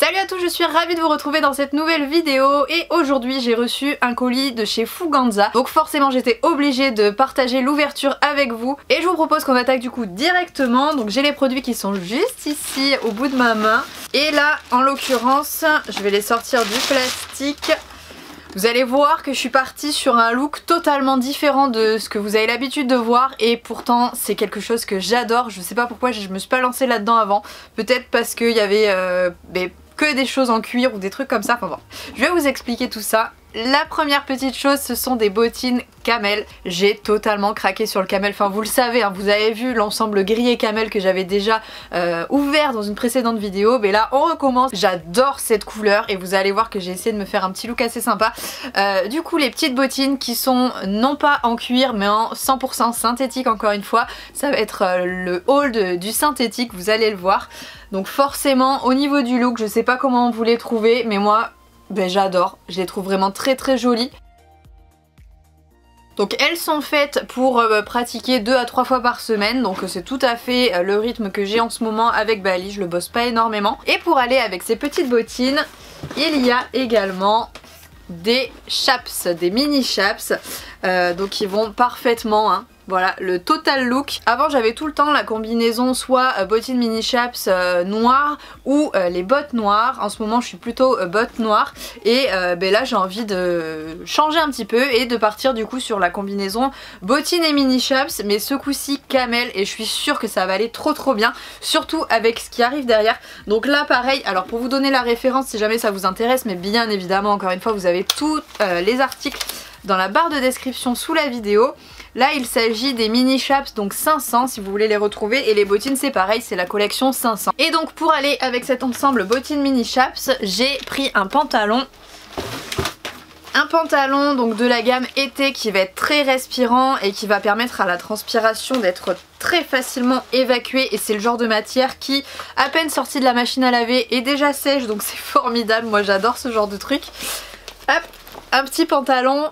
Salut à tous, je suis ravie de vous retrouver dans cette nouvelle vidéo et aujourd'hui j'ai reçu un colis de chez Fuganza. Donc forcément j'étais obligée de partager l'ouverture avec vous et je vous propose qu'on attaque du coup directement. Donc j'ai les produits qui sont juste ici au bout de ma main et là en l'occurrence je vais les sortir du plastique. Vous allez voir que je suis partie sur un look totalement différent de ce que vous avez l'habitude de voir et pourtant c'est quelque chose que j'adore. Je sais pas pourquoi je me suis pas lancée là-dedans avant. Peut-être parce qu'il y avait que des choses en cuir ou des trucs comme ça. Enfin bon, je vais vous expliquer tout ça. La première petite chose, ce sont des bottines camel. J'ai totalement craqué sur le camel. Enfin vous le savez, hein, vous avez vu l'ensemble gris et camel que j'avais déjà ouvert dans une précédente vidéo. Mais là on recommence. J'adore cette couleur et vous allez voir que j'ai essayé de me faire un petit look assez sympa. Du coup les petites bottines qui sont non pas en cuir mais en 100% synthétique encore une fois. Ça va être le haul du synthétique, vous allez le voir. Donc forcément au niveau du look, je sais pas comment vous les trouvez mais moi j'adore, je les trouve vraiment très très jolies. Donc elles sont faites pour pratiquer 2 à 3 fois par semaine, donc c'est tout à fait le rythme que j'ai en ce moment avec Bali, je le bosse pas énormément. Et pour aller avec ces petites bottines, il y a également des chaps, des mini chaps, donc qui vont parfaitement, hein. Voilà le total look. Avant j'avais tout le temps la combinaison soit bottines mini chaps noires ou les bottes noires. En ce moment je suis plutôt bottes noires et là j'ai envie de changer un petit peu et de partir du coup sur la combinaison bottines et mini chaps, mais ce coup-ci camel, et je suis sûre que ça va aller trop bien, surtout avec ce qui arrive derrière. Donc là pareil, alors pour vous donner la référence si jamais ça vous intéresse, mais bien évidemment encore une fois vous avez tous les articles dans la barre de description sous la vidéo. Là il s'agit des mini chaps, donc 500 si vous voulez les retrouver, et les bottines c'est pareil, c'est la collection 500. Et donc pour aller avec cet ensemble bottines mini chaps, j'ai pris un pantalon. Un pantalon donc de la gamme été qui va être très respirant et qui va permettre à la transpiration d'être très facilement évacuée, et c'est le genre de matière qui, à peine sortie de la machine à laver, est déjà sèche, donc c'est formidable, moi j'adore ce genre de truc. Hop, un petit pantalon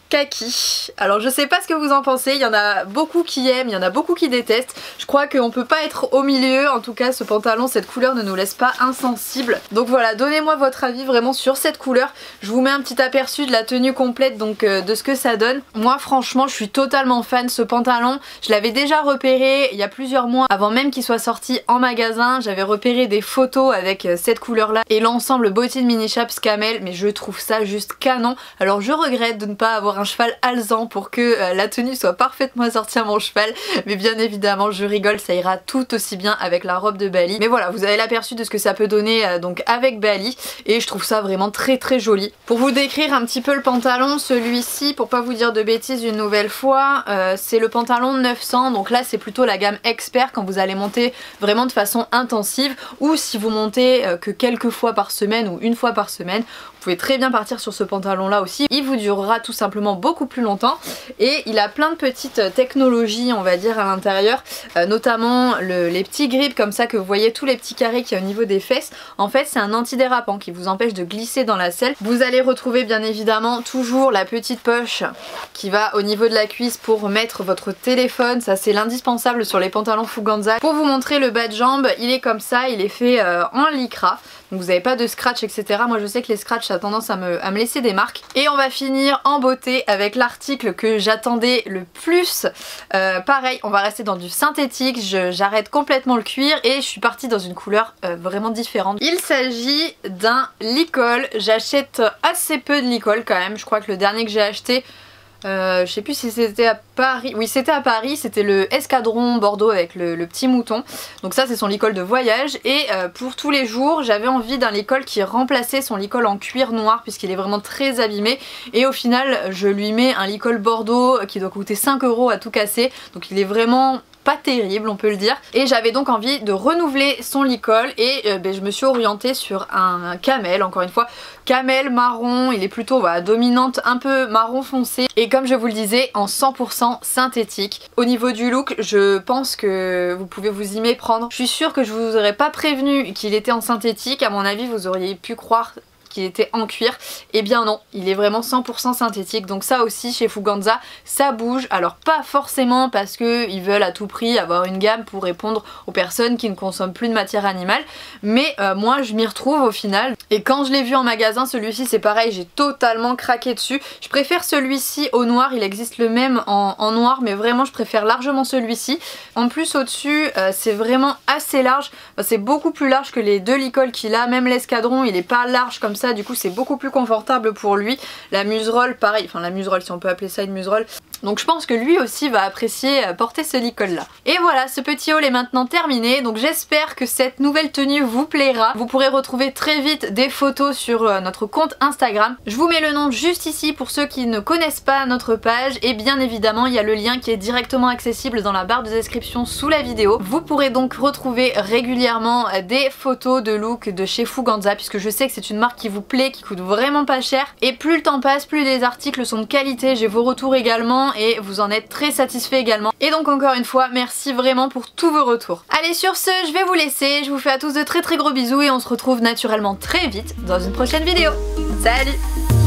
kaki. Alors je sais pas ce que vous en pensez, il y en a beaucoup qui aiment, il y en a beaucoup qui détestent. Je crois qu'on peut pas être au milieu, en tout cas ce pantalon, cette couleur ne nous laisse pas insensibles. Donc voilà, donnez-moi votre avis vraiment sur cette couleur. Je vous mets un petit aperçu de la tenue complète, donc de ce que ça donne. Moi franchement je suis totalement fan de ce pantalon. Je l'avais déjà repéré il y a plusieurs mois, avant même qu'il soit sorti en magasin. J'avais repéré des photos avec cette couleur là et l'ensemble bottines mini chaps camel, mais je trouve ça juste canon. Alors je regrette de ne pas avoir un cheval alezan pour que la tenue soit parfaitement assortie à mon cheval, mais bien évidemment je rigole, ça ira tout aussi bien avec la robe de Bali. Mais voilà, vous avez l'aperçu de ce que ça peut donner donc avec Bali, et je trouve ça vraiment très joli. Pour vous décrire un petit peu le pantalon, celui-ci, pour pas vous dire de bêtises une nouvelle fois, c'est le pantalon 900, donc là c'est plutôt la gamme expert quand vous allez monter vraiment de façon intensive, ou si vous montez que quelques fois par semaine ou une fois par semaine. Vous pouvez très bien partir sur ce pantalon là aussi, il vous durera tout simplement beaucoup plus longtemps, et il a plein de petites technologies on va dire à l'intérieur, notamment les petits grips comme ça que vous voyez, tous les petits carrés qu'il y a au niveau des fesses. En fait c'est un antidérapant qui vous empêche de glisser dans la selle. Vous allez retrouver bien évidemment toujours la petite poche qui va au niveau de la cuisse pour mettre votre téléphone, ça c'est l'indispensable sur les pantalons Fuganza. Pour vous montrer le bas de jambe, il est comme ça, il est fait en lycra, donc vous n'avez pas de scratch etc. Moi je sais que les scratchs ça a tendance à me laisser des marques. Et on va finir en beauté avec l'article que j'attendais le plus. Pareil, on va rester dans du synthétique, j'arrête complètement le cuir et je suis partie dans une couleur vraiment différente. Il s'agit d'un licol, j'achète assez peu de licol quand même, je crois que le dernier que j'ai acheté, je sais plus si c'était à Paris, oui c'était à Paris, c'était le escadron Bordeaux avec le petit mouton. Donc ça c'est son licol de voyage, et pour tous les jours j'avais envie d'un licol qui remplaçait son licol en cuir noir puisqu'il est vraiment très abîmé, et au final je lui mets un licol Bordeaux qui doit coûter 5 € à tout casser, donc il est vraiment pas terrible on peut le dire, et j'avais donc envie de renouveler son licol, et je me suis orientée sur un camel, encore une fois camel marron, il est plutôt dominante un peu marron foncé, et comme je vous le disais en 100% synthétique. Au niveau du look je pense que vous pouvez vous y méprendre, je suis sûre que je vous aurais pas prévenu qu'il était en synthétique, à mon avis vous auriez pu croire qu'il était en cuir. Et bien non, il est vraiment 100% synthétique. Donc ça aussi chez Fuganza, ça bouge. Alors pas forcément parce qu'ils veulent à tout prix avoir une gamme pour répondre aux personnes qui ne consomment plus de matière animale, mais moi je m'y retrouve au final. Et quand je l'ai vu en magasin, celui-ci c'est pareil, j'ai totalement craqué dessus. Je préfère celui-ci au noir, il existe le même en noir, mais vraiment je préfère largement celui-ci. En plus au-dessus c'est vraiment assez large, c'est beaucoup plus large que les deux licols qu'il a, même l'escadron il est pas large comme ça, du coup c'est beaucoup plus confortable pour lui. La muserolle pareil, enfin la muserolle si on peut appeler ça une muserolle. Donc je pense que lui aussi va apprécier porter ce licol là. Et voilà, ce petit haul est maintenant terminé, donc j'espère que cette nouvelle tenue vous plaira. Vous pourrez retrouver très vite des photos sur notre compte Instagram. Je vous mets le nom juste ici pour ceux qui ne connaissent pas notre page, et bien évidemment il y a le lien qui est directement accessible dans la barre de description sous la vidéo. Vous pourrez donc retrouver régulièrement des photos de look de chez Fuganza, puisque je sais que c'est une marque qui vous plaît, qui coûte vraiment pas cher, et plus le temps passe, plus les articles sont de qualité. J'ai vos retours également et vous en êtes très satisfait également. Et donc encore une fois, merci vraiment pour tous vos retours. Allez, sur ce, je vais vous laisser. Je vous fais à tous de très gros bisous et on se retrouve naturellement très vite dans une prochaine vidéo. Salut!